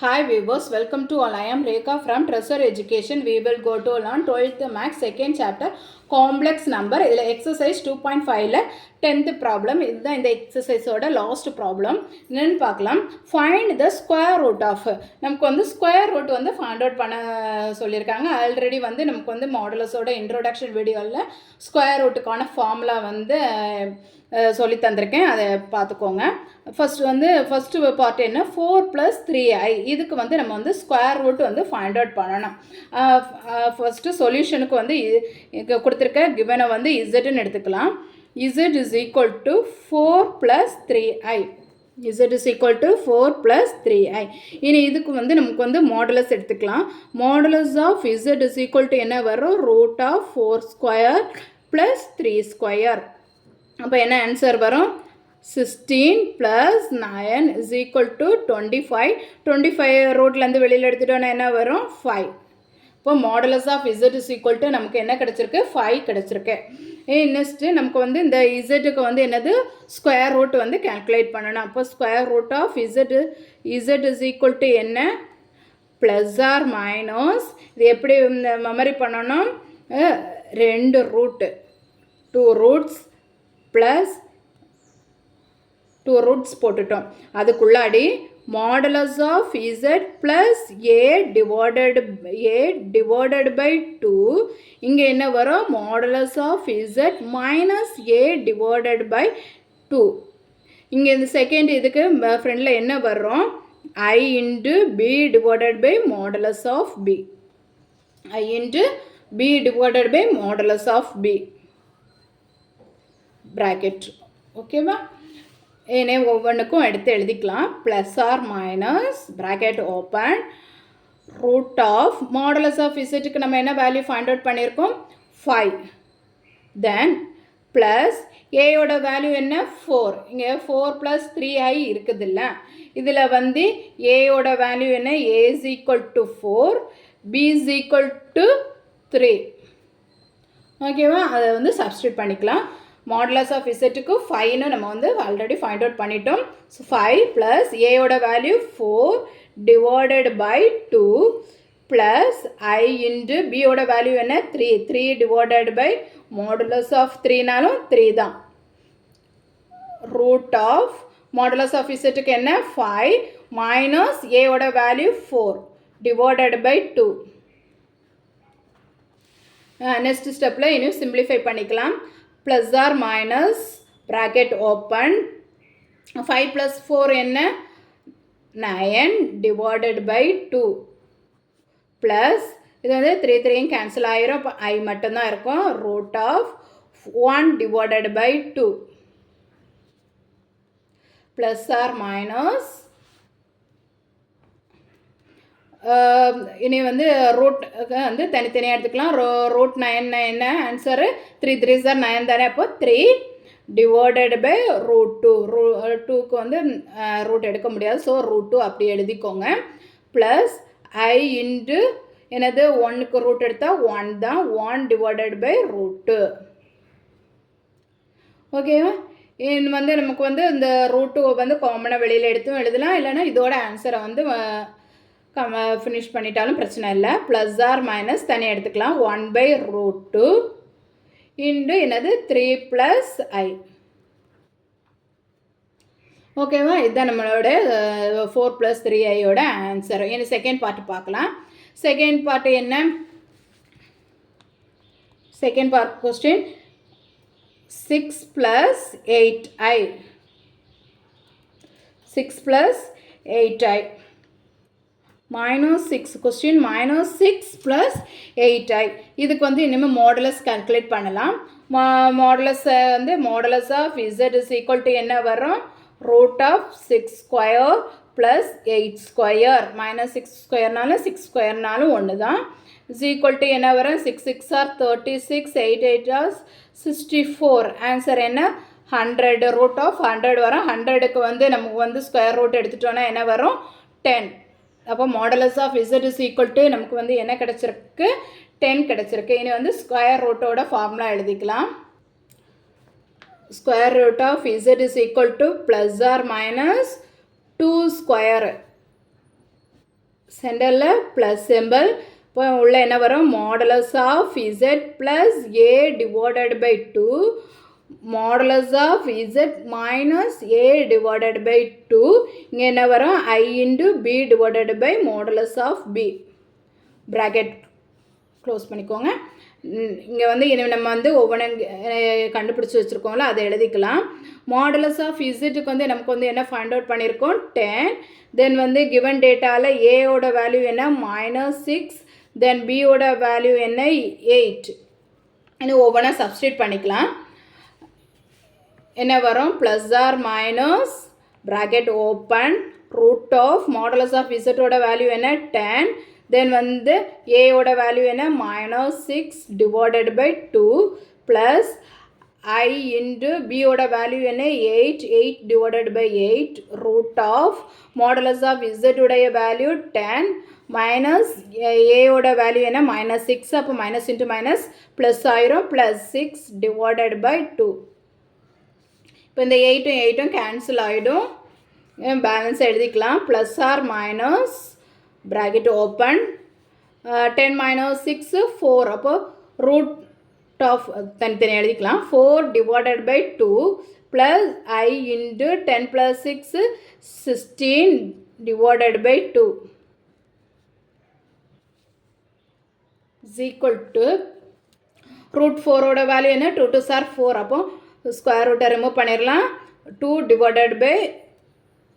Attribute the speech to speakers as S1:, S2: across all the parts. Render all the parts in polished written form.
S1: Hi viewers, welcome to all. I am Rekha from Treasure Education. We will go to learn 12th Maths second chapter complex number. இதில் exercise 2.5ல 10th problem. இதுதான் இந்த exerciseோட last problem. என்னன்னு பார்க்கலாம். Find the square root of. நமக்கு வந்து square root வந்து find out பண்ண சொல்லியிருக்காங்க. ஆல்ரெடி வந்து நமக்கு வந்து மாடுலஸோட introduction வீடியோவில் square rootக்கான ஃபார்முலா வந்து சொல்லி தந்திருக்கேன். அதை பார்த்துக்கோங்க. ஃபஸ்ட்டு பார்ட் என்ன 4 + 3i. இதுக்கு வந்து நம்ம வந்து ஸ்கொயர் ரூட் வந்து ஃபைண்ட் அவுட் பண்ணணும். ஃபஸ்ட்டு சொல்யூஷனுக்கு வந்து கொடுத்துருக்க கிவனை வந்து இசட்னு எடுத்துக்கலாம். Z is equal to 4 + 3i. z is equal to 4 + 3i. இனி இதுக்கு வந்து நமக்கு வந்து மாடுலஸ் எடுத்துக்கலாம். Modulus of z is equal to என்ன வரும்? Root of 4² + 3². அப்போ என்ன ஆன்சர் வரும்? 16 + 9 is equal to 25. 25 ரூட்லேருந்து வெளியில் எடுத்துட்டோன்னா என்ன வரும்? 5. இப்போ modulus of z is equal to நமக்கு என்ன கிடச்சிருக்கு? 5 கிடச்சிருக்கு. நெக்ஸ்ட்டு நமக்கு வந்து இந்த இசட்டுக்கு வந்து என்னது ஸ்கொயர் ரூட் வந்து கேல்குலேட் பண்ணணும். அப்போ square root of z is equal to என்ன? Plus or minus. இது எப்படி மெமரி பண்ணணும்? 2 ரூட்டு 2 ரூட்ஸ் ப்ளஸ் 2 ரூட்ஸ் போட்டுட்டோம். அதுக்குள்ளாடி modulus of z plus a divided by 2. இங்கே என்ன வரும்? Modulus of z minus a divided by 2. இங்கே இந்த செகண்ட் இதுக்கு ஃப்ரெண்டில் என்ன வரும்? I into b divided by modulus of b. I into b divided by modulus of b bracket. ஓகேவா? ஏனே ஒவ்வொன்றுக்கும் எடுத்து எழுதிக்கலாம். Plus or minus bracket open root of modulus of இசட்டுக்கு நம்ம என்ன வேல்யூ ஃபைண்ட் அவுட் பண்ணியிருக்கோம்? 5. தென் ப்ளஸ் ஏயோட வேல்யூ என்ன? 4. இங்கே 4 + 3i இருக்குதுல்ல, இதில் வந்து ஏயோட வேல்யூ என்ன? a is equal to 4, b is equal to 3. ஓகேவா? அதை வந்து சப்ஸ்டியூட் பண்ணிக்கலாம். மாடுலஸ் ஆஃப் இசட்டுக்கு 5ன்னு நம்ம வந்து ஆல்ரெடி ஃபைண்ட் அவுட் பண்ணிட்டோம். ஸோ 5 ப்ளஸ் ஏயோட value 4 divided by 2 plus i into பியோட வேல்யூ என்ன? 3. 3 டிவைடட் பை மாடுலஸ் ஆஃப் 3நாலும் 3 தான். ரூட் ஆஃப் மாடுலஸ் ஆஃப் இசட்டுக்கு என்ன? 5 மைனஸ் ஏயோட வேல்யூ 4 டிவைடட் பை 2. நெக்ஸ்ட் ஸ்டெப்பில் இன்னும் சிம்பிளிஃபை பண்ணிக்கலாம். Plus or minus bracket open 5 + 4 என்ன? 9 டிவைடட் பை 2 ப்ளஸ் இது வந்து 3 3யும் கேன்சல் ஆகிரும். இப்போ ஐ மட்டும்தான் இருக்கும். Root of 1 divided by 2 plus or minus இனி வந்து ரூட் வந்து தனித்தனியாக எடுத்துக்கலாம். ரூட் 9 என்ன ஆன்சரு? 3 3s are 9 தானே. அப்போ 3 டிவைடட் பை ரூட் 2. 2க்கு வந்து ரூட் எடுக்க முடியாது, ஸோ ரூட் 2 அப்படி எழுதிக்கோங்க. ப்ளஸ் ஐ இன்ட்டு என்னது? 1க்கு ரூட் எடுத்தால் 1 தான். 1 டிவைடட் பை ரூட் 2. ஓகேவா? இது வந்து நமக்கு வந்து இந்த ரூட் 2 வந்து காமனாக வெளியில் எடுத்தும் எழுதலாம், இல்லைன்னா இதோட ஆன்சரை வந்து ஃபினிஷ் பண்ணிட்டாலும் பிரச்சனை இல்லை. ப்ளஸ் ஆர் மைனஸ் தனியாக எடுத்துக்கலாம். 1 பை ரூட் 2 இன்டு என்னது? 3 ப்ளஸ் ஐ. ஓகேவா? இதுதான் நம்மளோட 4 + 3iயோட ஆன்சர். இனி செகண்ட் பார்ட் பார்க்கலாம். செகண்ட் பார்ட் என்ன? Second part question 6 + 8i. 6 + 8i -6. Question -6 + 8i. இதுக்கு வந்து இனிமேல் மாடுலஸ் கால்குலேட் பண்ணலாம். மாடுலஸ் வந்து modulus of z is equal to என்ன வரும்? Root of 6² + 8². -6²னாலும் 6²னாலும் ஒன்று தான். is equal to என்ன வரும்? 6 6 are 36, 8 8 are 64. ஆன்சர் என்ன? 100. ரூட் ஆஃப் 100 வரும். 100க்கு வந்து நமக்கு வந்து ஸ்கொயர் ரூட் எடுத்துட்டோன்னா என்ன வரும்? 10. அப்போ modulus of z is equal to நமக்கு வந்து என்ன கிடச்சிருக்கு? 10 கிடச்சிருக்கு. இனி வந்து ஸ்கொயர் ரூட்டோட ஃபார்முலா எழுதிக்கலாம். Square root of z is equal to plus or minus 2 square சென்டரில் ப்ளஸ் சிம்பிள். இப்போ உள்ள என்ன வரும், modulus of z plus a divided by 2 modulus of z minus a divided by 2. இங்கே என்ன வரும், i into b divided by modulus of b. Bracket close பண்ணிக்கோங்க. இங்கே வந்து நம்ம வந்து ஒவ்வொன்றும் கண்டுபிடிச்சி வச்சுருக்கோம்ல, அதை எழுதிக்கலாம். மாடுலஸ் ஆஃப் இசட்டுக்கு வந்து நமக்கு வந்து என்ன ஃபைண்ட் அவுட் பண்ணியிருக்கோம், 10. தென் வந்து கிவன் டேட்டாவில் ஏயோட வேல்யூ என்ன, -6. தென் பியோட வேல்யூ என்ன, 8. இன்னும் ஒவ்வொன்றா சப்ஸ்டியூட் பண்ணிக்கலாம். என்ன வரும், plus or minus bracket open root of modulus of இசட்டோட வேல்யூ என்ன, 10. தென் வந்து ஏயோட வேல்யூ என்ன, -6 divided by 2 plus i into பியோட வேல்யூ என்ன, 8 divided by 8 root of modulus of இசட்டுடைய வேல்யூ 10 மைனஸ் ஏயோட வேல்யூ என்ன, -6. அப்போ மைனஸ் இன்ட்டு மைனஸ் ப்ளஸ் ஆயிரும், +6 டிவைடட் பை 2. இப்போ இந்த 8 கேன்சல் ஆகிடும். பேலன்ஸ் எழுதிக்கலாம். Plus or minus bracket open 10 minus 6 4. அப்போ ரூட் ஆஃப் தனித்தனி எழுதிக்கலாம். 4 divided by 2 plus i into 10 + 6 16 divided by 2 is equal to root 4ஓட வேல்யூ என்ன, 2 2s are 4. அப்போ ஸ்கொயர் ரூட்டை ரிமூவ் பண்ணிடலாம். 2 divided by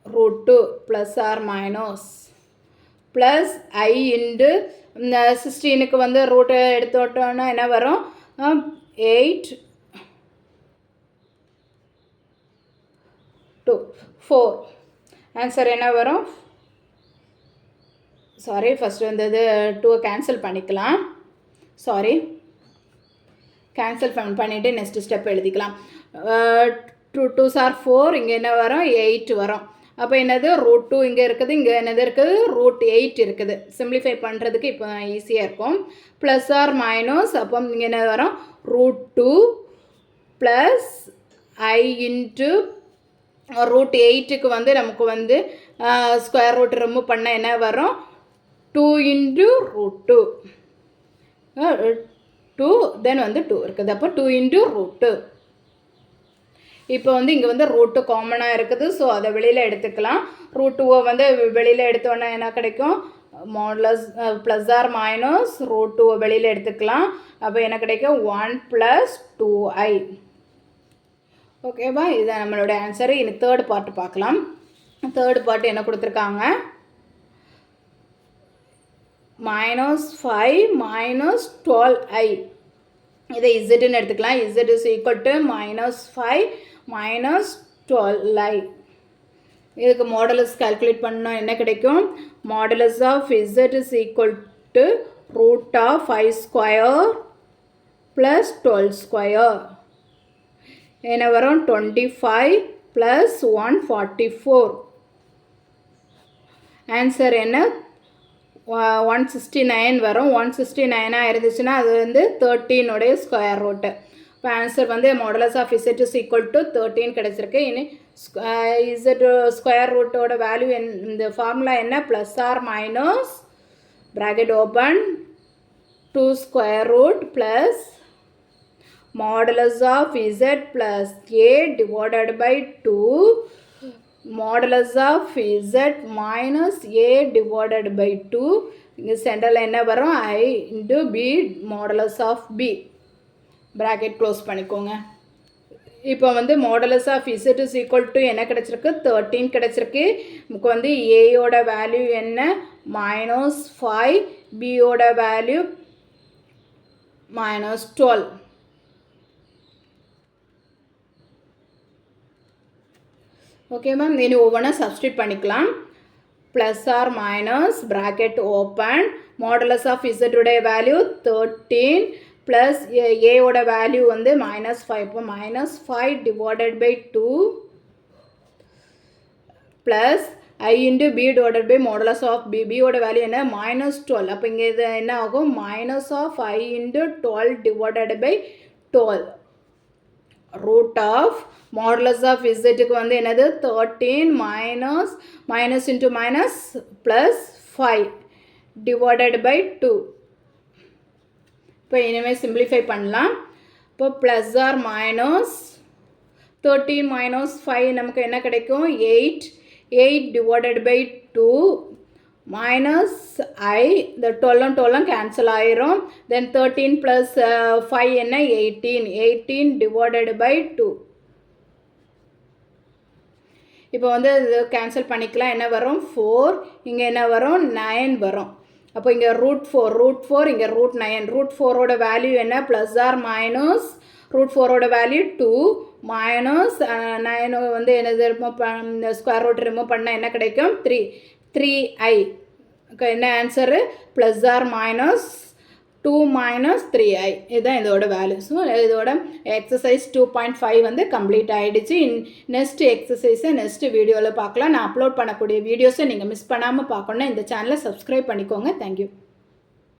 S1: root 2 plus or minus plus i into 16க்கு வந்து ரூட்டை எடுத்துட்டோன்னா என்ன வரும், 8 2 4. ஆன்சர் என்ன வரும், சாரி ஃபஸ்ட்டு வந்தது 2 கேன்சல் பண்ணிக்கலாம். சாரி கேன்சல் பண்ணிவிட்டு நெக்ஸ்ட் ஸ்டெப் எழுதிக்கலாம். 2 2s are 4. இங்கே என்ன வரும், 8 வரும். அப்போ என்னது, ரூட் 2 இங்கே இருக்குது, இங்கே என்னது இருக்குது, ரூட் 8 இருக்குது. சிம்பிளிஃபை பண்ணுறதுக்கு இப்போ ஈஸியாக இருக்கும். ப்ளஸ் ஆர் மைனஸ், அப்போ இங்கே என்ன வரும், root 2 plus i into root 8க்கு வந்து நமக்கு வந்து ஸ்கொயர் ரூட் ரிமூவ் பண்ண என்ன வரும், 2 இன்ட்டு ரூட் 2 2 தென் வந்து 2 இருக்குது. அப்போ 2 இன்ட்டு ரூட் 2. இப்போ வந்து இங்கே வந்து ரூட் 2 காமனாக இருக்குது. ஸோ அதை வெளியில் எடுத்துக்கலாம். ரூட் 2 வந்து வெளியில் எடுத்தோன்னா என்ன கிடைக்கும், modulus plus or minus root 2 வெளியில் எடுத்துக்கலாம். அப்போ என்ன கிடைக்கும், 1 + 2i. ஓகேவா, இதுதான் நம்மளோட ஆன்சரு. இனி தேர்ட் பார்ட் பார்க்கலாம். தேர்ட் பார்ட் என்ன கொடுத்துருக்காங்க, -5 minus 12i. இதை இசட்னு எடுத்துக்கலாம். Z is equal to -5 minus 12i. இதுக்கு மாடுலஸ் கால்குலேட் பண்ணால் என்ன கிடைக்கும், modulus of z is equal to root of 5 square plus 12 square. என்ன வரும், 25 + 144. ஆன்சர் என்ன, 169 வரும். 169 இருந்துச்சுன்னா அது வந்து 13 ஸ்கொயர் ரூட்டு. இப்போ ஆன்சர் வந்து modulus of z is equal to 13 கிடச்சிருக்கு. இனி இசட் ஸ்கொயர் ரூட்டோட வேல்யூ இந்த ஃபார்முலா என்ன, plus or minus bracket open 2 square root plus modulus of z plus a divided by 2 modulus of z minus a divided by 2. இங்கே சென்டரில் என்ன வரும், i into b modulus of b. Bracket close பண்ணிக்கோங்க. இப்போ வந்து modulus of z is equal to என்ன கிடச்சிருக்கு, 13 கிடச்சிருக்கு. நமக்கு வந்து ஏயோட வேல்யூ என்ன, -5, பியோட வேல்யூ -12. ஓகே மேம், இனி ஒவ்வொன்றா சப்ஸ்டியூட் பண்ணிக்கலாம். Plus or minus bracket open modulus of இசட்டுடைய வேல்யூ 13 ப்ளஸ் ஏவோட வேல்யூ வந்து -5. இப்போ -5 divided by 2 plus i into b divided by modulus of b. பியோட வேல்யூ என்ன, -12. அப்போ இங்கே இது என்ன ஆகும், -i into 12 divided by 12 root of modulus of இசட்டுக்கு வந்து என்னது, 13 minus into minus +5 divided by 2. இப்போ இனிமேல் சிம்பிளிஃபை பண்ணலாம். இப்போ ப்ளஸ் ஆர் மைனஸ் 13 minus 5 நமக்கு என்ன கிடைக்கும் 8 divided by 2 minus I the 12 cancel ஆயிரும். Then 13 plus 5 என்ன 18 divided by 2. இப்போ வந்து இது கேன்சல் பண்ணிக்கலாம். என்ன வரும் 4, இங்கே என்ன வரும் 9 வரும். அப்போ இங்கே root 4 இங்கே root 4ஓட வேல்யூ என்ன ப்ளஸ் ஆர் மைனஸ் root 4ஓட வேல்யூ 2 மைனஸ் 9 வந்து என்னது ஸ்கொயர் ரூட் ரிமூவ் பண்ணால் என்ன கிடைக்கும் 3i. என்ன answer plus or minus 2 minus 3i. இதுதான் இதோட வேல்யூ. ஸோ இதோட எக்ஸசைஸ் 2.5 வந்து கம்ப்ளீட் ஆகிடுச்சு. நெக்ஸ்ட் எக்ஸசைஸை நெக்ஸ்ட் வீடியோவில் பார்க்கலாம். நான் அப்லோட் பண்ணக்கூடிய வீடியோஸை நீங்கள் மிஸ் பண்ணாமல் பார்க்கணுன்னா இந்த சேனலை சப்ஸ்கிரைப் பண்ணிக்கோங்க. தேங்க்யூ.